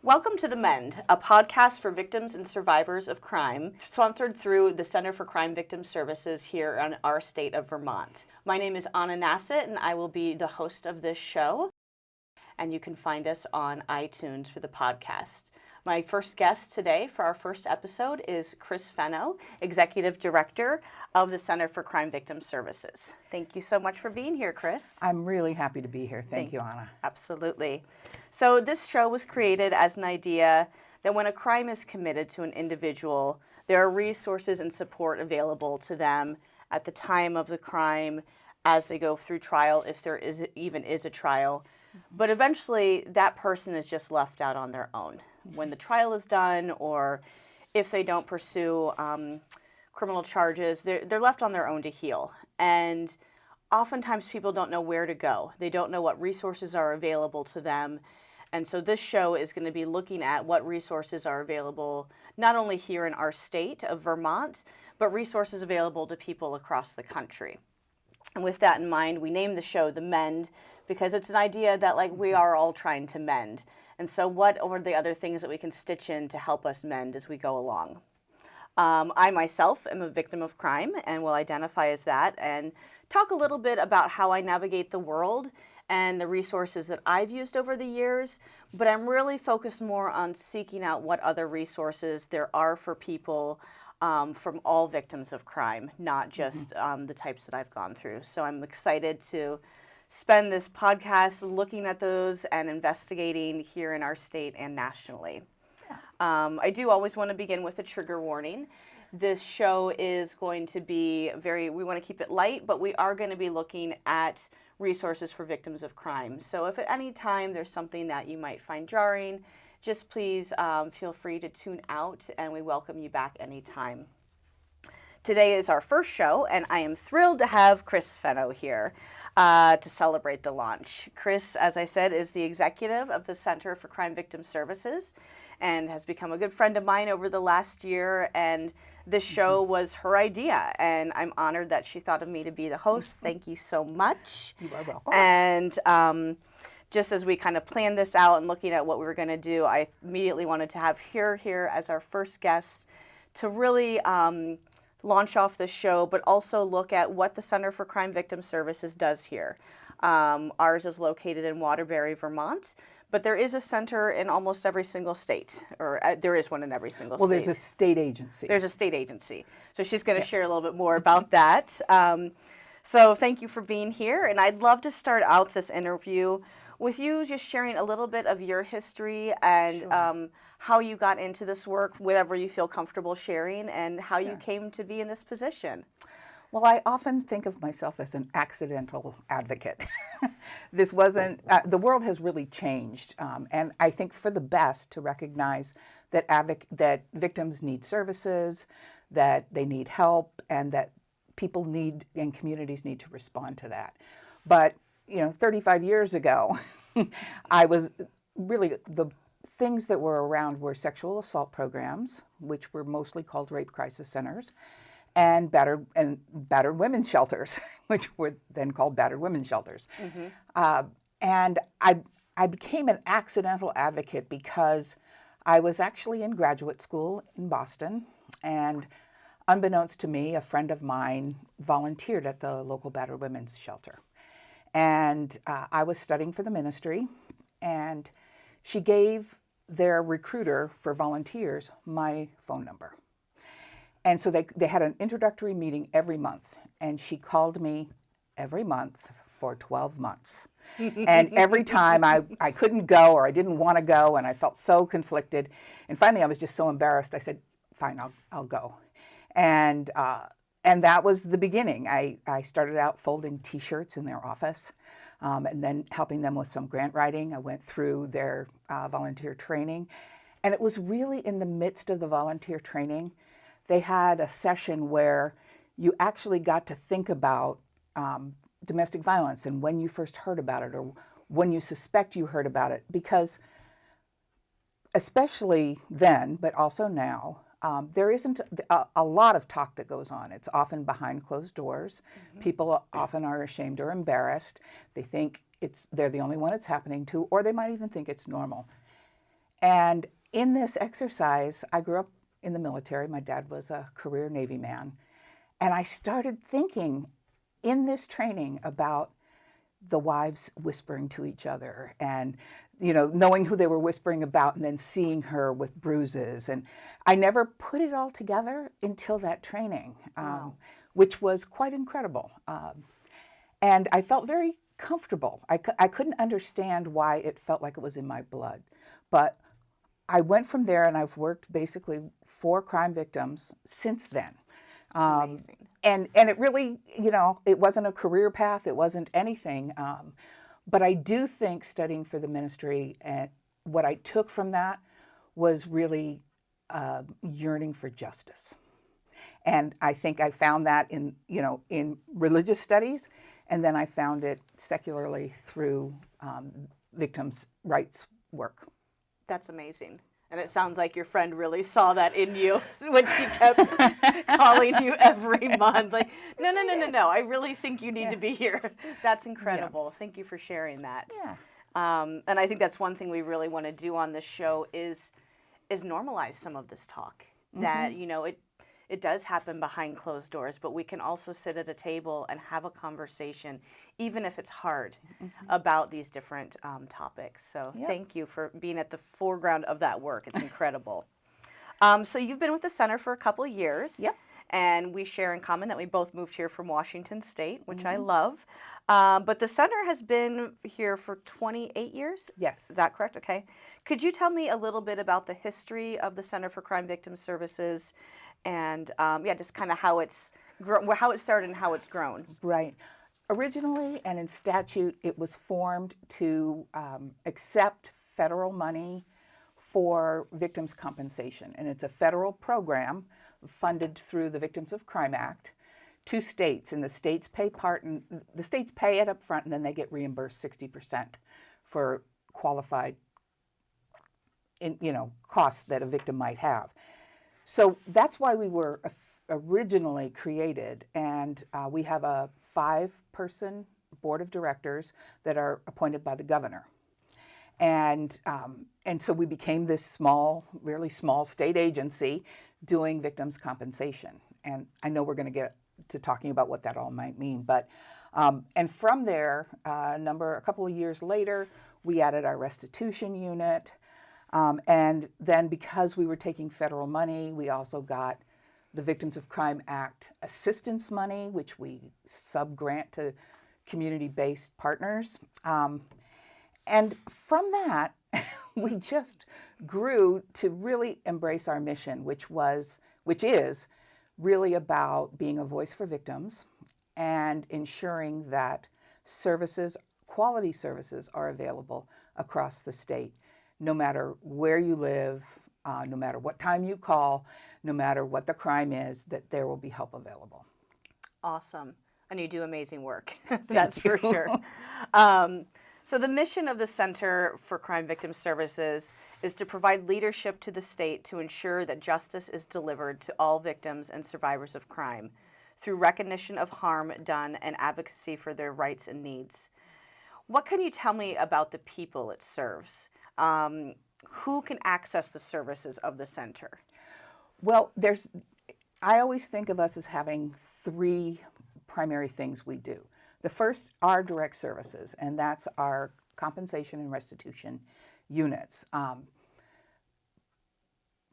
Welcome to the MEND, a podcast for victims and survivors of crime, sponsored through the Center for Crime Victim Services here in our state of Vermont. My name is Anna Nasset, and I will be the host of this show. And you can find us on iTunes for the podcast. My first guest today for our first episode is Chris Fenno, Executive Director of the Center for Crime Victim Services. Thank you so much for being here, Chris. I'm really happy to be here. Thank you, Anna. Absolutely. So this show was created as an idea that when a crime is committed to an individual, there are resources and support available to them at the time of the crime, as they go through trial, if there even is a trial. But eventually, that person is just left out on their own. When the trial is done, or if they don't pursue criminal charges, they're left on their own to heal. And oftentimes people don't know where to go. They don't know what resources are available to them. And so this show is going to be looking at what resources are available, not only here in our state of Vermont, but resources available to people across the country. And with that in mind, we named the show the MEND because it's an idea that we are all trying to mend. And so what are the other things that we can stitch in to help us mend as we go along? I myself am a victim of crime and will identify as that and talk a little bit about how I navigate the world and the resources that I've used over the years, but I'm really focused more on seeking out what other resources there are for people from all victims of crime, not just the types that I've gone through. So I'm excited to spend this podcast looking at those and investigating here in our state and nationally. I do always want to begin with a trigger warning. This show is going to be we want to keep it light, but we are going to be looking at resources for victims of crime. So if at any time there's something that you might find jarring, just please feel free to tune out, and we welcome you back anytime. Today is our first show, and I am thrilled to have Chris Fenno here to celebrate the launch. Chris, as I said, is the executive of the Center for Crime Victim Services and has become a good friend of mine over the last year, and this show was her idea, and I'm honored that she thought of me to be the host. Thank you so much. You are welcome. And just as we kind of planned this out and looking at what we were going to do, I immediately wanted to have her here as our first guest to really launch off the show, but also look at what the Center for Crime Victim Services does here. Ours is located in Waterbury, Vermont, but there is a center in almost every single state, or there is one in every single state. Well, there's a state agency. There's a state agency. So she's going to share a little bit more about that. So thank you for being here, and I'd love to start out this interview with you just sharing a little bit of your history and Sure. how you got into this work, whatever you feel comfortable sharing, and how you came to be in this position. Well, I often think of myself as an accidental advocate. This wasn't, the world has really changed, and I think for the best to recognize that that victims need services, that they need help, and that people need and communities need to respond to that. But 35 years ago, I was really, the things that were around were sexual assault programs, which were mostly called rape crisis centers, and battered women's shelters, which were then called battered women's shelters. And I became an accidental advocate because I was actually in graduate school in Boston, and unbeknownst to me, a friend of mine volunteered at the local battered women's shelter. And I was studying for the ministry, and she gave their recruiter for volunteers my phone number. And so they had an introductory meeting every month, and she called me every month for 12 months. And every time I couldn't go, or I didn't want to go, and I felt so conflicted. And finally I was just so embarrassed, I said, fine, I'll go. And that was the beginning. I started out folding T-shirts in their office, and then helping them with some grant writing. I went through their volunteer training. And it was really in the midst of the volunteer training, they had a session where you actually got to think about domestic violence and when you first heard about it, or when you suspect you heard about it. Because especially then, but also now, there isn't a lot of talk that goes on. It's often behind closed doors. People often are ashamed or embarrassed. They think they're the only one it's happening to, or they might even think it's normal. And in this exercise, I grew up in the military. My dad was a career Navy man. And I started thinking in this training about the wives whispering to each other and, knowing who they were whispering about and then seeing her with bruises. And I never put it all together until that training, which was quite incredible. And I felt very comfortable. I couldn't understand why it felt like it was in my blood. But I went from there, and I've worked basically for crime victims since then. Amazing. And it really, it wasn't a career path. It wasn't anything. But I do think studying for the ministry, and what I took from that was really yearning for justice. And I think I found that in religious studies, and then I found it secularly through victims' rights work. That's amazing. And it sounds like your friend really saw that in you when she kept calling you every month. Like, no. I really think you need to be here. That's incredible. Yeah. Thank you for sharing that. Yeah. And I think that's one thing we really want to do on this show is normalize some of this talk. That, it does happen behind closed doors, but we can also sit at a table and have a conversation, even if it's hard, about these different topics. So thank you for being at the foreground of that work. It's incredible. So you've been with the center for a couple of years. Yep. And we share in common that we both moved here from Washington State, which I love. But the center has been here for 28 years? Yes. Is that correct? Okay. Could you tell me a little bit about the history of the Center for Crime Victim Services and, just kind of how it started and how it's grown? Right. Originally and in statute, it was formed to accept federal money for victims' compensation. And it's a federal program funded through the Victims of Crime Act to states. And the states pay it up front, and then they get reimbursed 60% for qualified costs that a victim might have. So that's why we were originally created, and we have a 5-person board of directors that are appointed by the governor. And so we became this really small state agency doing victims' compensation. And I know we're going to get to talking about what that all might mean. But and from there, a couple of years later, we added our restitution unit. And then because we were taking federal money, we also got the Victims of Crime Act assistance money, which we sub-grant to community-based partners. And from that, we just grew to really embrace our mission, which is really about being a voice for victims and ensuring that quality services are available across the state, no matter where you live, no matter what time you call, no matter what the crime is, that there will be help available. Awesome. And you do amazing work. That's for sure. So the mission of the Center for Crime Victim Services is to provide leadership to the state to ensure that justice is delivered to all victims and survivors of crime through recognition of harm done and advocacy for their rights and needs. What can you tell me about the people it serves? Who can access the services of the center? Well, I always think of us as having 3 primary things we do. The first are direct services, and that's our compensation and restitution units.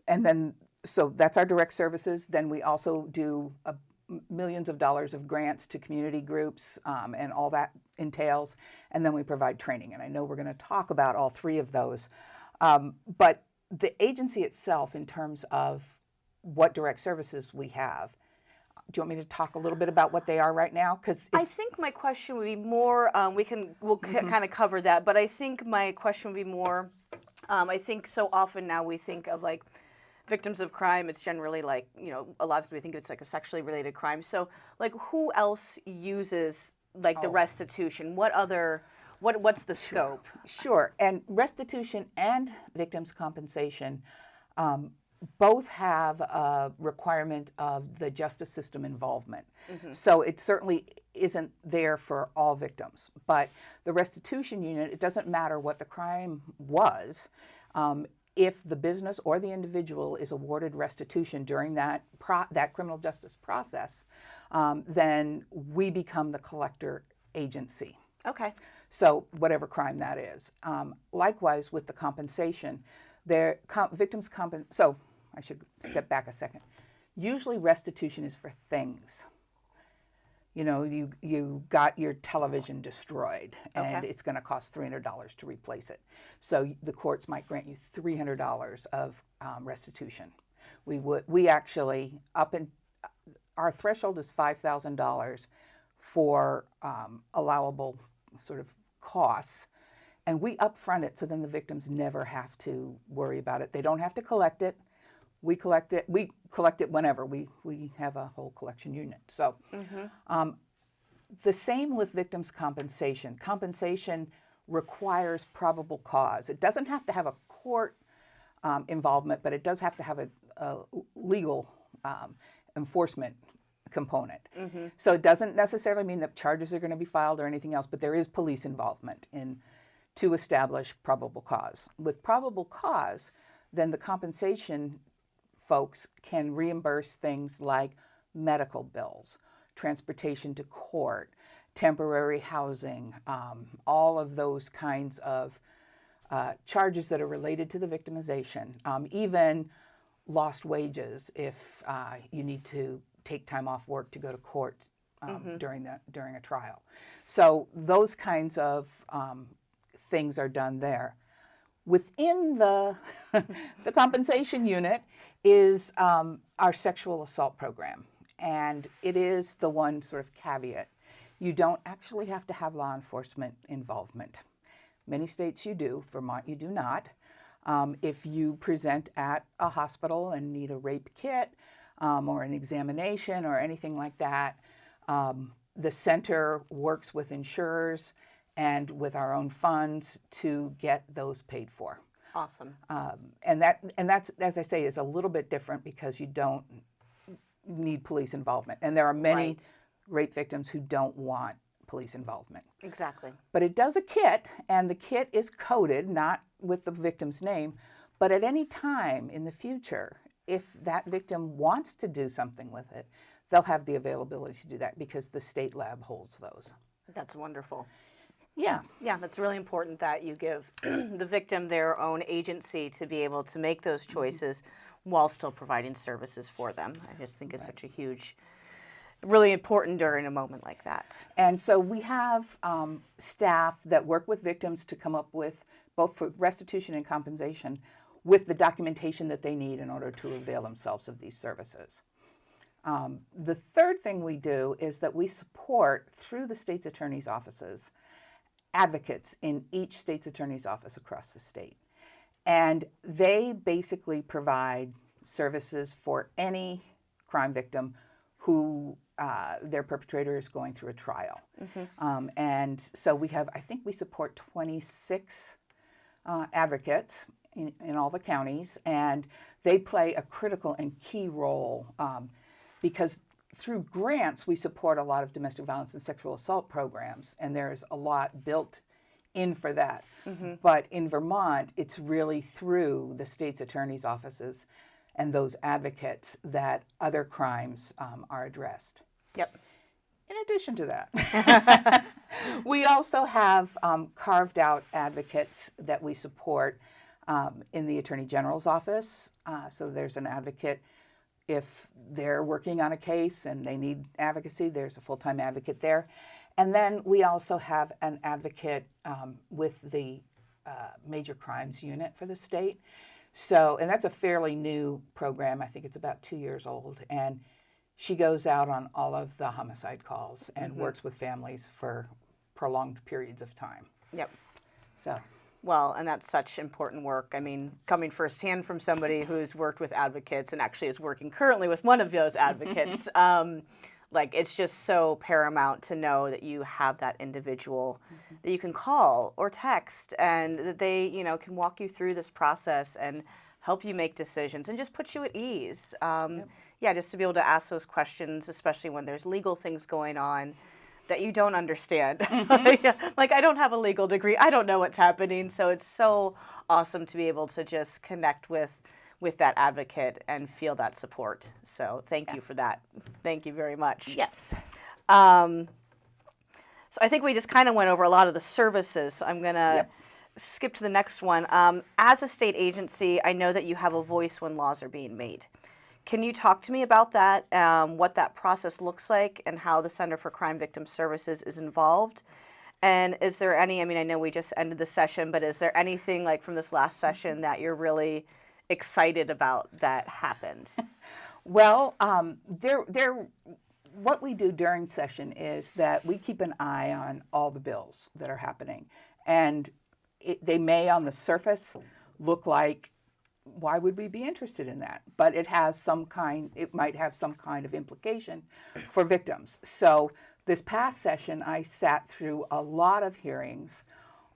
And then, so that's our direct services. Then we also do millions of dollars of grants to community groups, and all that entails. And then we provide training. And I know we're going to talk about all 3 of those. But the agency itself, in terms of what direct services we have, do you want me to talk a little bit about what they are right now? Because I think my question would be more. We'll kind of cover that, but I think my question would be more. I think so often now we think of like victims of crime. It's generally like a lot of times we think it's like a sexually related crime. So like who else uses like the restitution? What's the scope? Sure, and restitution and victims' compensation both have a requirement of the justice system involvement. So it certainly isn't there for all victims. But the restitution unit, it doesn't matter what the crime was. if the business or the individual is awarded restitution during that criminal justice process, then we become the collector agency. Okay. So whatever crime that is. Likewise with the compensation, so I should step back a second. Usually restitution is for things. You know, you got your television destroyed, and it's going to cost $300 to replace it. So the courts might grant you $300 of restitution. We actually our threshold is $5,000 for allowable sort of costs, and we upfront it so then the victims never have to worry about it. They don't have to collect it. We collect it. We collect it whenever. We have a whole collection unit. So the same with victims' compensation. Compensation requires probable cause. It doesn't have to have a court involvement, but it does have to have a legal enforcement component. So it doesn't necessarily mean that charges are going to be filed or anything else, but there is police involvement to establish probable cause. With probable cause, then the compensation folks can reimburse things like medical bills, transportation to court, temporary housing, all of those kinds of charges that are related to the victimization, even lost wages if you need to take time off work to go to court during a trial. So those kinds of things are done there. Within the compensation unit is our sexual assault program, and it is the one sort of caveat. You don't actually have to have law enforcement involvement. Many states you do. Vermont you do not. If you present at a hospital and need a rape kit or an examination or anything like that, the center works with insurers and with our own funds to get those paid for. Awesome. And that's, as I say, is a little bit different because you don't need police involvement. And there are many rape victims who don't want police involvement. Exactly. But it does a kit, and the kit is coded, not with the victim's name, but at any time in the future, if that victim wants to do something with it, they'll have the availability to do that because the state lab holds those. That's wonderful. Yeah. Yeah, that's really important that you give the victim their own agency to be able to make those choices while still providing services for them. I just think it's such a huge, really important during a moment like that. And so we have staff that work with victims to come up with, both for restitution and compensation, with the documentation that they need in order to avail themselves of these services. The third thing we do is that we support, through the state's attorney's offices, advocates in each state's attorney's office across the state. And they basically provide services for any crime victim who their perpetrator is going through a trial. And so we have, I think we support 26 advocates in all the counties, and they play a critical and key role because through grants, we support a lot of domestic violence and sexual assault programs, and there's a lot built in for that. But in Vermont, it's really through the state's attorney's offices and those advocates that other crimes are addressed. Yep. In addition to that, we also have carved out advocates that we support in the Attorney General's office. So there's an advocate. If they're working on a case and they need advocacy, there's a full-time advocate there. And then we also have an advocate with the Major Crimes Unit for the state. So, and that's a fairly new program. I think it's about 2 years old. And she goes out on all of the homicide calls and works with families for prolonged periods of time. Yep. So. Well, and that's such important work. I mean, coming firsthand from somebody who's worked with advocates and actually is working currently with one of those advocates, like it's just so paramount to know that you have that individual that you can call or text and that they, you know, can walk you through this process and help you make decisions and just put you at ease. Yeah, just to be able to ask those questions, especially when there's legal things going on. that you don't understand. Like, I don't have a legal degree. I don't know what's happening. So it's so awesome to be able to just connect with that advocate and feel that support. So thank you for that. Thank you very much. Yes. So I think we just kind of went over a lot of the services. So I'm going to skip to the next one. As a state agency, I know that you have a voice when laws are being made. Can you talk to me about that, what that process looks like, and how the Center for Crime Victim Services is involved? And is there any, I mean, I know we just ended the session, but is there anything like from this last session that you're really excited about that happened? Well, what we do during session is that we keep an eye on all the bills that are happening. And they may on the surface look like, why would we be interested in that? But it might have some kind of implication for victims. So this past session, I sat through a lot of hearings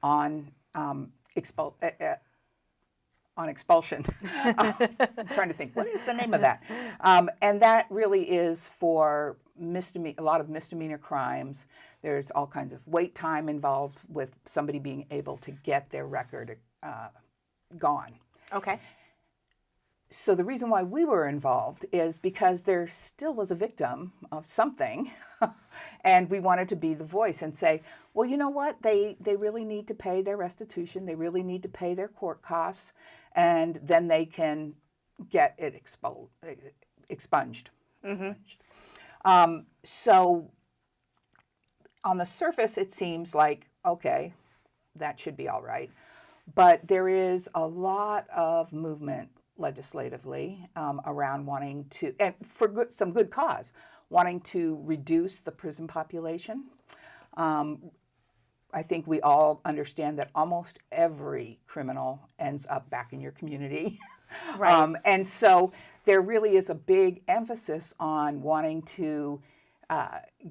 on expulsion. I'm trying to think, what is the name of that? And that really is for a lot of misdemeanor crimes. There's all kinds of wait time involved with somebody being able to get their record gone. Okay. So the reason why we were involved is because there still was a victim of something, and we wanted to be the voice and say, well, you know what? They really need to pay their restitution. They really need to pay their court costs, and then they can get it expunged. So on the surface, it seems like, okay, that should be all right. But there is a lot of movement legislatively around wanting to, and for some good cause, wanting to reduce the prison population. I think we all understand that almost every criminal ends up back in your community. Right. And so there really is a big emphasis on wanting to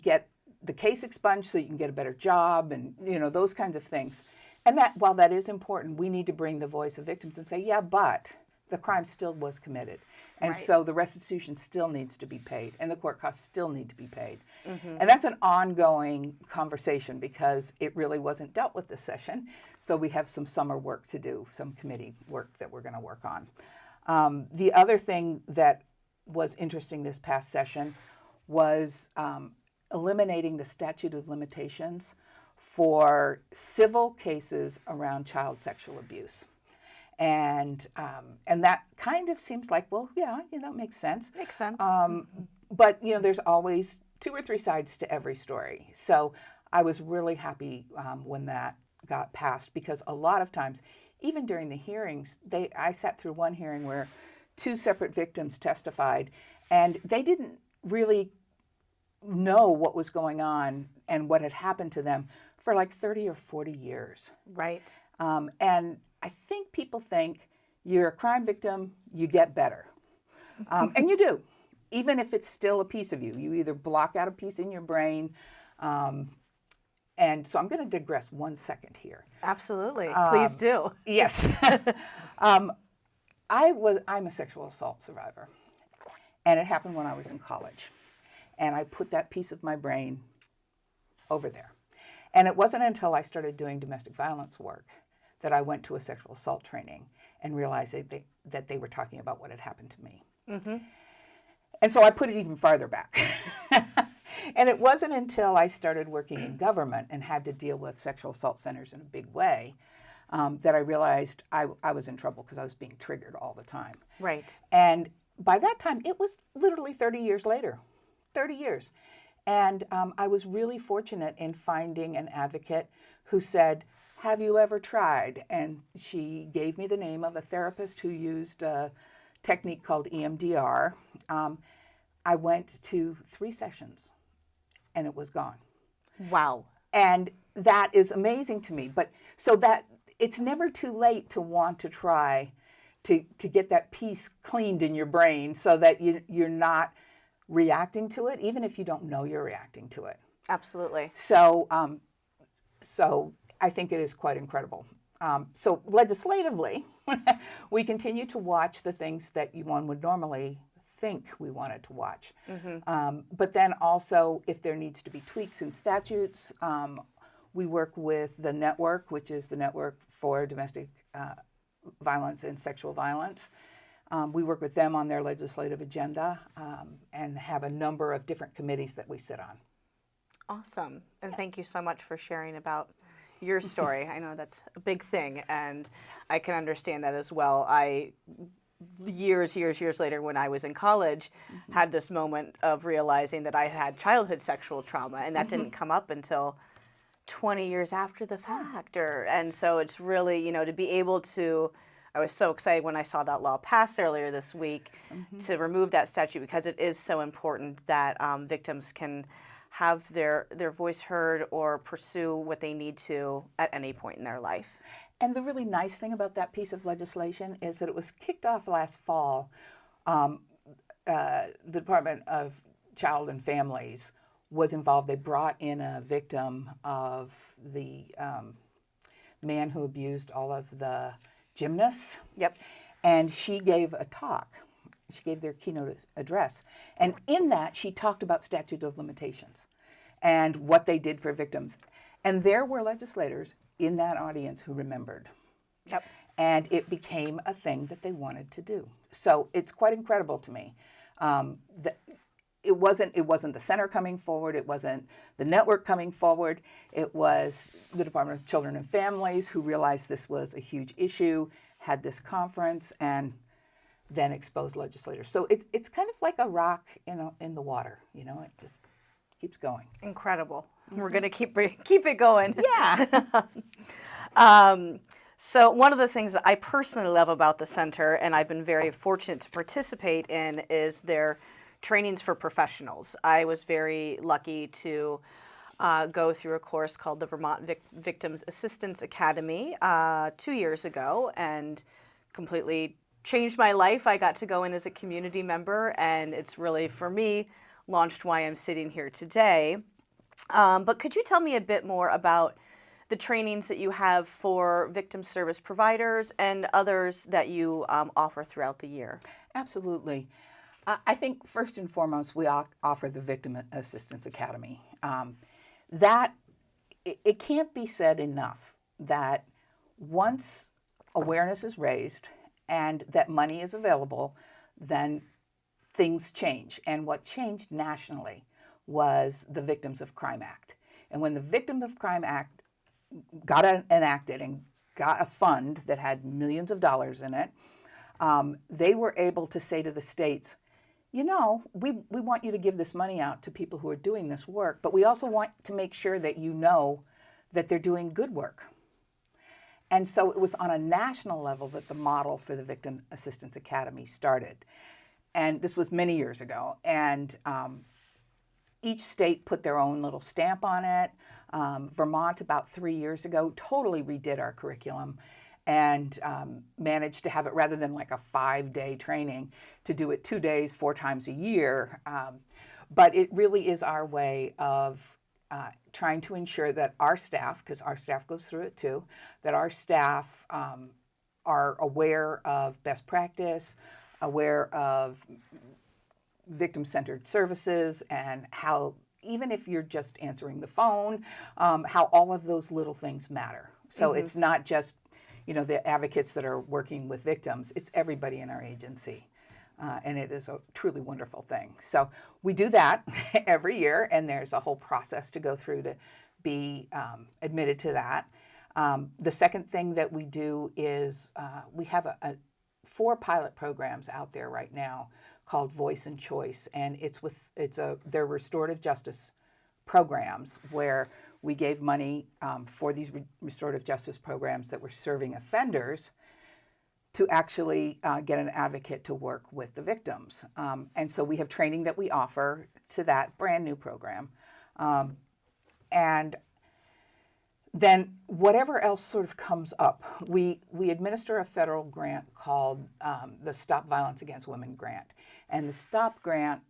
get the case expunged so you can get a better job and, those kinds of things. And that, while that is important, we need to bring the voice of victims and say, yeah, but the crime still was committed. And so the restitution still needs to be paid and the court costs still need to be paid. And that's an ongoing conversation because it really wasn't dealt with this session. So we have some summer work to do, some committee work that we're going to work on. The other thing that was interesting this past session was eliminating the statute of limitations for civil cases around child sexual abuse. And that kind of seems like, well, yeah, that makes sense. Makes sense. But, there's always 2 or 3 sides to every story. So I was really happy when that got passed because a lot of times, even during the hearings, I sat through one hearing where 2 separate victims testified and they didn't really know what was going on and what had happened to them for like 30 or 40 years. Right. And I think people think you're a crime victim, you get better. And you do, even if it's still a piece of you. You either block out a piece in your brain. And so I'm going to digress 1 second here. Absolutely. Please do. Yes. I'm a sexual assault survivor. And it happened when I was in college. And I put that piece of my brain over there. And it wasn't until I started doing domestic violence work that I went to a sexual assault training and realized that they were talking about what had happened to me. And so I put it even farther back. And it wasn't until I started working in government and had to deal with sexual assault centers in a big way that I realized I was in trouble because I was being triggered all the time. Right. And by that time, it was literally 30 years later. 30 years. And I was really fortunate in finding an advocate who said, have you ever tried? And she gave me the name of a therapist who used a technique called EMDR. I went to 3 sessions and it was gone. Wow. And that is amazing to me. But so that it's never too late to want to try to get that piece cleaned in your brain so that you're not reacting to it, even if you don't know you're reacting to it. Absolutely. So I think it is quite incredible. So legislatively, we continue to watch the things that one would normally think we wanted to watch. But then also, if there needs to be tweaks in statutes, we work with the network, which is the Network for Domestic Violence and Sexual Violence. We work with them on their legislative agenda and have a number of different committees that we sit on. Awesome. And thank you so much for sharing about your story. I know that's a big thing, and I can understand that as well. Years later, when I was in college, had this moment of realizing that I had childhood sexual trauma, and that didn't come up until 20 years after the fact. And so it's really, to be able to, I was so excited when I saw that law passed earlier this week to remove that statute, because it is so important that victims can have their voice heard or pursue what they need to at any point in their life. And the really nice thing about that piece of legislation is that it was kicked off last fall. The Department of Child and Families was involved. They brought in a victim of the man who abused all of the gymnasts. Yep. And she gave a talk. She gave their keynote address. And in that, she talked about statute of limitations and what they did for victims. And there were legislators in that audience who remembered. Yep. And it became a thing that they wanted to do. So it's quite incredible to me. It wasn't the center coming forward. It wasn't the network coming forward. It was the Department of Children and Families who realized this was a huge issue, had this conference, and then exposed legislators. So it's kind of like a rock in the water. It just keeps going. Incredible. We're going to keep it going. Yeah. So one of the things that I personally love about the center, and I've been very fortunate to participate in, is their trainings for professionals. I was very lucky to go through a course called the Vermont Victims Assistance Academy 2 years ago, and completely changed my life. I got to go in as a community member, and it's really, for me, launched why I'm sitting here today. But could you tell me a bit more about the trainings that you have for victim service providers and others that you offer throughout the year? Absolutely. I think first and foremost, we offer the Victim Assistance Academy. It can't be said enough that once awareness is raised and that money is available, then things change. And what changed nationally was the Victims of Crime Act. And when the Victims of Crime Act got enacted and got a fund that had millions of dollars in it, they were able to say to the states, we want you to give this money out to people who are doing this work, but we also want to make sure that you know that they're doing good work. And so it was on a national level that the model for the Victim Assistance Academy started. And this was many years ago. And each state put their own little stamp on it. Vermont, about 3 years ago, totally redid our curriculum and managed to have it, rather than like a 5-day training, to do it 2 days, 4 times a year. But it really is our way of trying to ensure that our staff, because our staff goes through it too, that our staff are aware of best practice, aware of victim-centered services, and how, even if you're just answering the phone, how all of those little things matter. So it's not just, the advocates that are working with victims, it's everybody in our agency. And it is a truly wonderful thing. So we do that every year, and there's a whole process to go through to be admitted to that. The second thing that we do is we have 4 pilot programs out there right now called Voice and Choice, and they're restorative justice programs where we gave money for these restorative justice programs that were serving offenders to actually get an advocate to work with the victims. And so we have training that we offer to that brand new program. And then whatever else sort of comes up, we administer a federal grant called the Stop Violence Against Women grant. And the STOP grant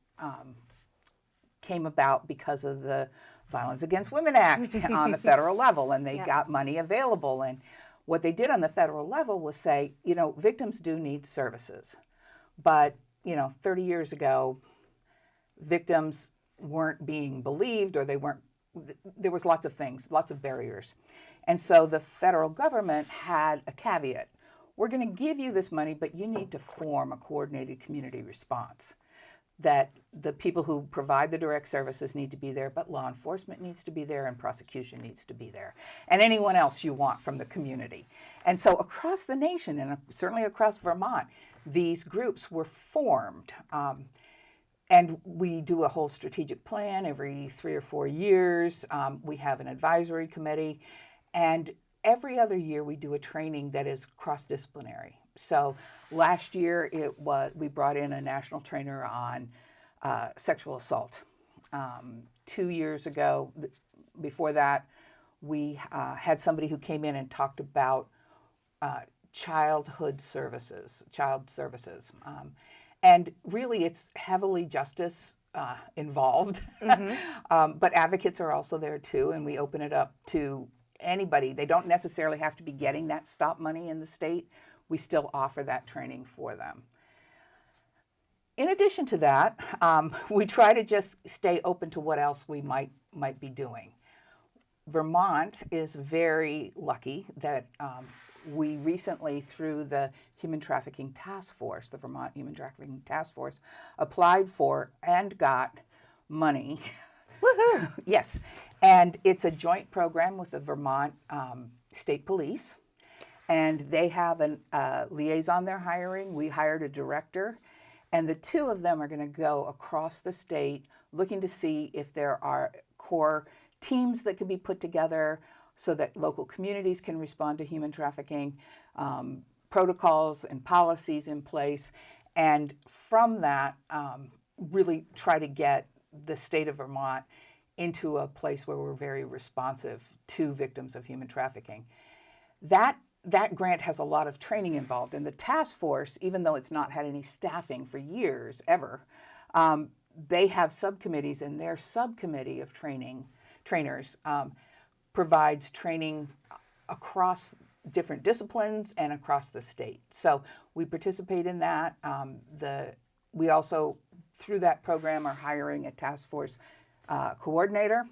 came about because of the Violence Against Women Act on the federal level, and they got money available. And what they did on the federal level was say, victims do need services, but 30 years ago, victims weren't being believed, or there was lots of things, lots of barriers. And so the federal government had a caveat. We're going to give you this money, but you need to form a coordinated community response. That the people who provide the direct services need to be there, but law enforcement needs to be there, and prosecution needs to be there, and anyone else you want from the community. And so across the nation, and certainly across Vermont, these groups were formed. And we do a whole strategic plan every 3 or 4 years. We have an advisory committee. And every other year we do a training that is cross-disciplinary. So last year we brought in a national trainer on sexual assault. 2 years ago, before that, we had somebody who came in and talked about child services. And really, it's heavily justice involved. But advocates are also there too, and we open it up to anybody. They don't necessarily have to be getting that STOP money in the state. We still offer that training for them. In addition to that, we try to just stay open to what else we might be doing. Vermont is very lucky that we recently, through the Human Trafficking Task Force, the Vermont Human Trafficking Task Force, applied for and got money. Woohoo! Yes. And it's a joint program with the Vermont State Police. And they have a liaison they're hiring. We hired a director. And the two of them are going to go across the state looking to see if there are core teams that can be put together so that local communities can respond to human trafficking, protocols and policies in place. And from that, really try to get the state of Vermont into a place where we're very responsive to victims of human trafficking. That grant has a lot of training involved. And the task force, even though it's not had any staffing for years, ever, they have subcommittees, and their subcommittee of trainers provides training across different disciplines and across the state. So we participate in that. We also, through that program, are hiring a task force coordinator.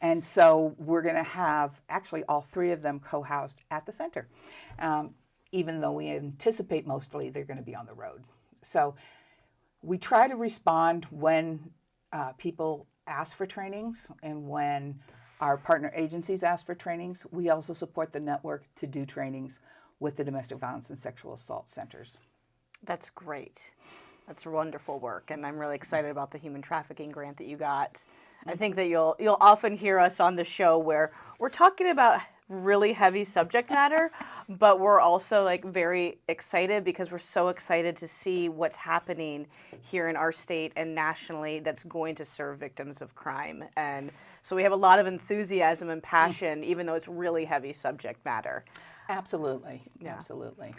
And so we're going to have actually all three of them co-housed at the center, even though we anticipate mostly they're going to be on the road. So we try to respond when people ask for trainings and when our partner agencies ask for trainings. We also support the network to do trainings with the domestic violence and sexual assault centers. That's great. That's wonderful work, and I'm really excited about the human trafficking grant that you got. I think that you'll often hear us on the show where we're talking about really heavy subject matter, but we're also like very excited because we're so excited to see what's happening here in our state and nationally that's going to serve victims of crime. And so we have a lot of enthusiasm and passion, even though it's really heavy subject matter. Absolutely. Yeah. Absolutely.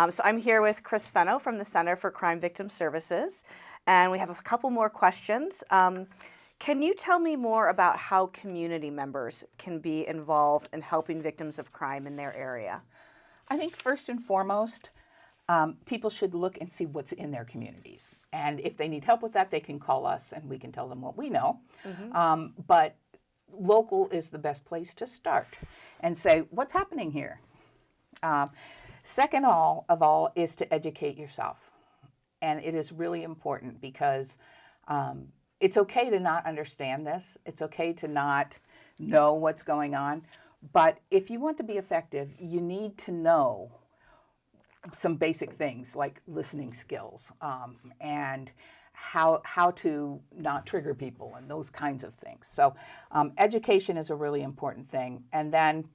So I'm here with Chris Fenno from the Center for Crime Victim Services, and we have a couple more questions. Can you tell me more about how community members can be involved in helping victims of crime in their area? I think first and foremost, people should look and see what's in their communities. And if they need help with that, they can call us and we can tell them what we know. But local is the best place to start and say, what's happening here? Second of all is to educate yourself. And it is really important because it's okay to not understand this. It's okay to not know what's going on. But if you want to be effective, you need to know some basic things like listening skills and how to not trigger people and those kinds of things. So education is a really important thing. And then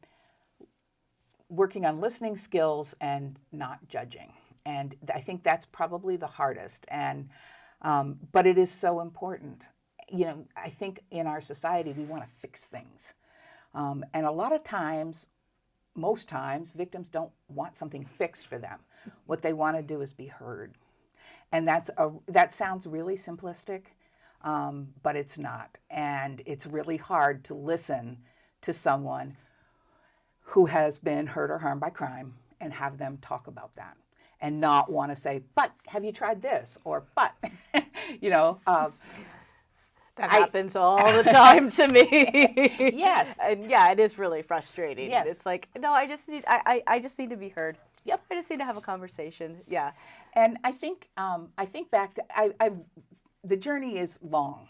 working on listening skills and not judging. And I think that's probably the hardest. And but it is so important. I think in our society, we want to fix things. And a lot of times, most times, victims don't want something fixed for them. What they want to do is be heard. And that sounds really simplistic, but it's not. And it's really hard to listen to someone who has been hurt or harmed by crime and have them talk about that. and not want to say, but have you tried this? Or, but, you know, That happens all the time to me. Yes. And yeah, it is really frustrating. Yes. It's like, no, I just need to be heard. Yep. I just need to have a conversation. Yeah. And I think back to, the journey is long,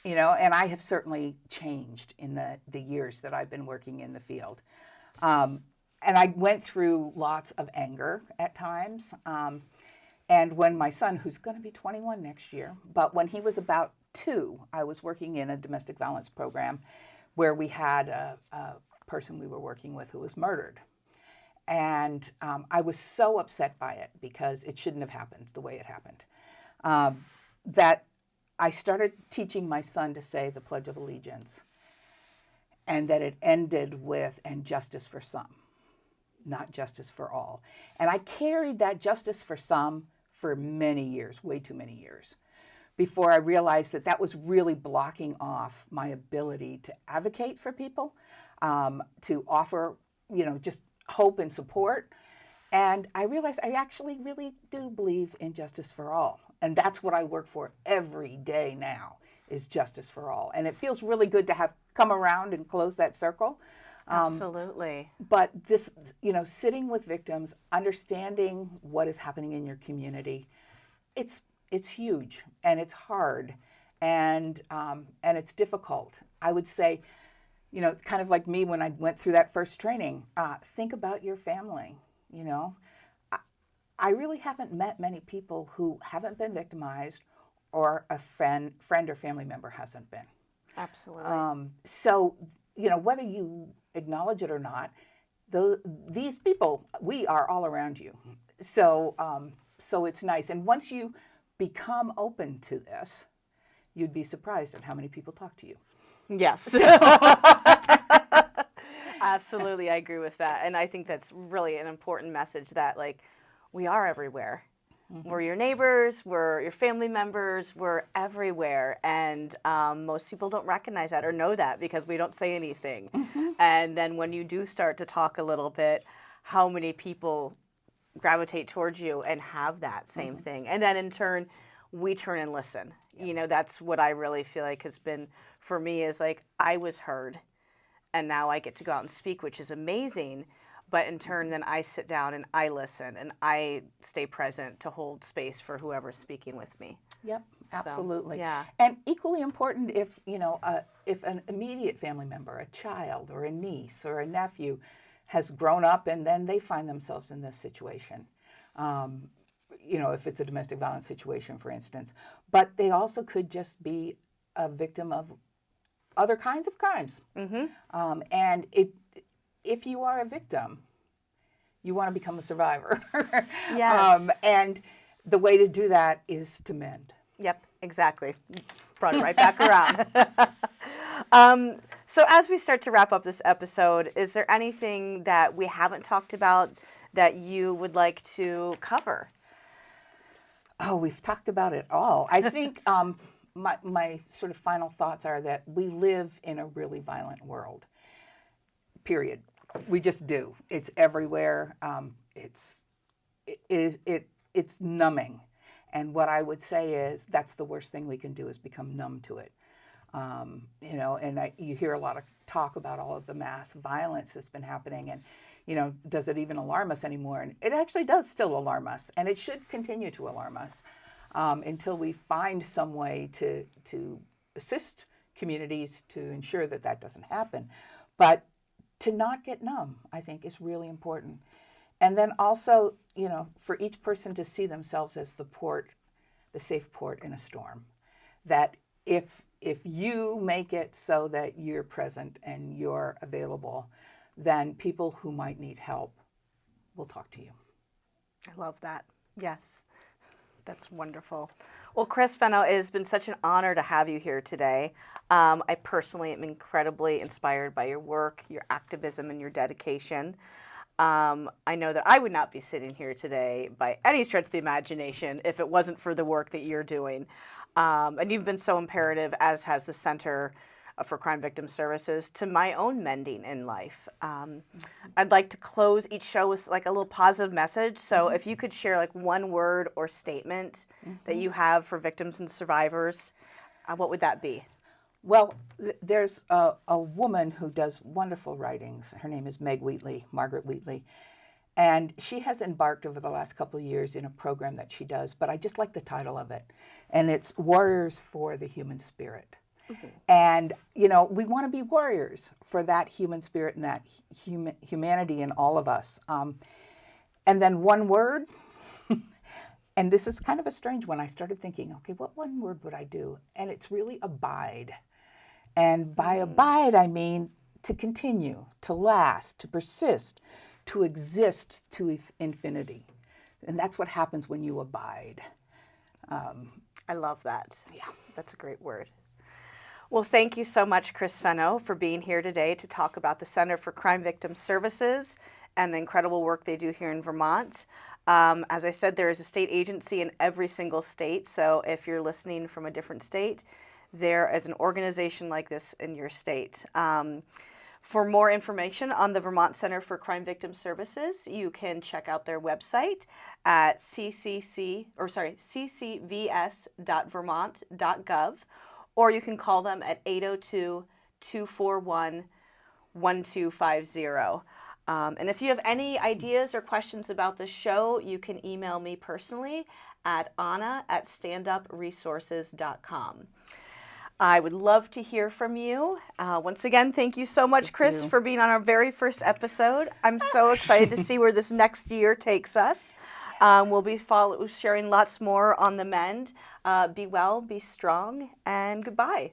you know, and I have certainly changed in the years that I've been working in the field. And I went through lots of anger at times. And when my son, who's going to be 21 next year, but when he was about 2, I was working in a domestic violence program where we had a person we were working with who was murdered. And I was so upset by it because it shouldn't have happened the way it happened, that I started teaching my son to say the Pledge of Allegiance, and that it ended with, and justice for some, not justice for all. And I carried that justice for some for many years, way too many years, before I realized that that was really blocking off my ability to advocate for people, to offer, you know, just hope and support. And I realized I actually really do believe in justice for all. And that's what I work for every day now, is justice for all. And it feels really good to have come around and close that circle. Absolutely. But this, you know, sitting with victims, understanding what is happening in your community, it's huge, and it's hard, and it's difficult. I would say, you know, kind of like me when I went through that first training, think about your family, you know. I really haven't met many people who haven't been victimized, or a friend or family member hasn't been. Absolutely. So, you know, whether you acknowledge it or not, these people, we are all around you. So, so it's nice. And once you become open to this, you'd be surprised at how many people talk to you. Yes. Absolutely, I agree with that. And I think that's really an important message, that like, we are everywhere. Mm-hmm. We're your neighbors, we're your family members, we're everywhere. And most people don't recognize that or know that because we don't say anything. Mm-hmm. And then when you do start to talk a little bit, how many people gravitate towards you and have that same mm-hmm. thing. And then in turn, we turn and listen. Yep. You know, that's what I really feel like has been, for me, is like, I was heard, and now I get to go out and speak, which is amazing. But in turn, then I sit down and I listen and I stay present to hold space for whoever's speaking with me. Yep, absolutely. So, yeah. And equally important, if, you know, if an immediate family member, a child or a niece or a nephew has grown up and then they find themselves in this situation, you know, if it's a domestic violence situation, for instance, but they also could just be a victim of other kinds of crimes. Mm-hmm. And if you are a victim, you want to become a survivor. Yes. And the way to do that is to mend. Yep, exactly. Brought it right back around. So as we start to wrap up this episode, is there anything that we haven't talked about that you would like to cover? Oh, we've talked about it all. I think my sort of final thoughts are that we live in a really violent world, period. We just do. It's everywhere. It's numbing. And what I would say is that's the worst thing we can do, is become numb to it. You know, and you hear a lot of talk about all of the mass violence that's been happening, and, you know, does it even alarm us anymore? And it actually does still alarm us, and it should continue to alarm us until we find some way to assist communities to ensure that that doesn't happen. But to not get numb, I think, is really important. And then also, you know, for each person to see themselves as the safe port in a storm. That if you make it so that you're present and you're available, then people who might need help will talk to you. I love that. Yes. That's wonderful. Well, Chris Fenno, it has been such an honor to have you here today. I personally am incredibly inspired by your work, your activism, and your dedication. I know that I would not be sitting here today by any stretch of the imagination if it wasn't for the work that you're doing. And you've been so imperative, as has the center, for crime victim services to my own mending in life. I'd like to close each show with like a little positive message. So if you could share like one word or statement that you have for victims and survivors, what would that be? Well, there's a woman who does wonderful writings. Her name is Margaret Wheatley. And she has embarked over the last couple of years in a program that she does, but I just like the title of it. And it's Warriors for the Human Spirit. And, you know, we want to be warriors for that human spirit and that humanity in all of us. And then one word, and this is kind of a strange one. I started thinking, okay, what one word would I do? And it's really abide. And by abide, I mean to continue, to last, to persist, to exist to infinity. And that's what happens when you abide. I love that. Yeah. That's a great word. Well, thank you so much, Chris Fenno, for being here today to talk about the Center for Crime Victim Services and the incredible work they do here in Vermont. As I said, there is a state agency in every single state. So if you're listening from a different state, there is an organization like this in your state. For more information on the Vermont Center for Crime Victim Services, you can check out their website at ccvs.vermont.gov, or you can call them at 802-241-1250. And if you have any ideas or questions about the show, you can email me personally at anna@standupresources.com. I would love to hear from you. Once again, thank you so much, Chris, for being on our very first episode. I'm so excited to see where this next year takes us. We'll be sharing lots more on the MEND. Be well, be strong, and goodbye.